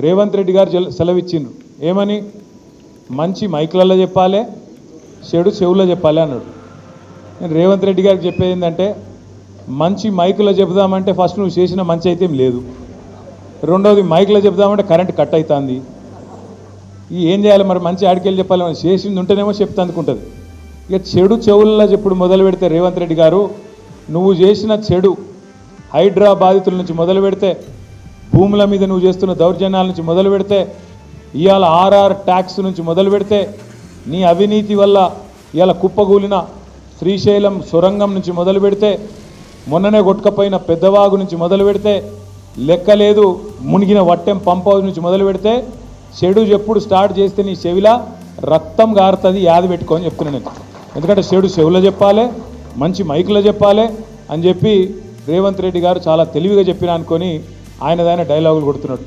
రేవంత్ రెడ్డి గారు సెలవిచ్చిండ్రు ఏమని, మంచి మైకులలో చెప్పాలి, చెడు చెవుల్లో చెప్పాలి అన్నాడు. నేను రేవంత్ రెడ్డి గారికి చెప్పేది ఏంటంటే, మంచి మైకులో చెబుదామంటే ఫస్ట్ నువ్వు చేసిన మంచి అయితే లేదు, రెండోది మైకులో చెబుదామంటే కరెంట్ కట్ అవుతుంది. ఏం చేయాలి మరి, మంచి ఆడికెళ్ళి చెప్పాలి, మనం చేసింది ఉంటేనేమో చెప్తా అనుకుంటుంది. ఇక చెడు చెవుల్లో చెప్పుడు మొదలు పెడితే రేవంత్ రెడ్డి గారు, నువ్వు చేసిన చెడు హైడ్రా బాధితుల నుంచి మొదలు పెడితే, భూముల మీద నువ్వు చేస్తున్న దౌర్జన్యాల నుంచి మొదలు పెడితే, ఇవాళ ఆర్ఆర్ ట్యాక్స్ నుంచి మొదలు పెడితే, నీ అవినీతి వల్ల ఇవాళ కుప్పగూలిన శ్రీశైలం సొరంగం నుంచి మొదలు పెడితే, మొన్ననే కొట్టుకపోయిన పెద్దవాగు నుంచి మొదలు పెడితే, లెక్కలేదు మునిగిన వట్టెం పంప్ హౌస్ నుంచి మొదలు పెడితే, చెడు ఎప్పుడు స్టార్ట్ చేస్తే నీ చెవిలా రక్తం గారుతుంది, యాది పెట్టుకొని చెప్తున్నాను నేను. ఎందుకంటే చెడు చెవులో చెప్పాలి, మంచి మైకులో చెప్పాలి అని చెప్పి రేవంత్ రెడ్డి గారు చాలా తెలివిగా చెప్పిన అనుకొని ఆయనదైన డైలాగులు కొడుతున్నాడు.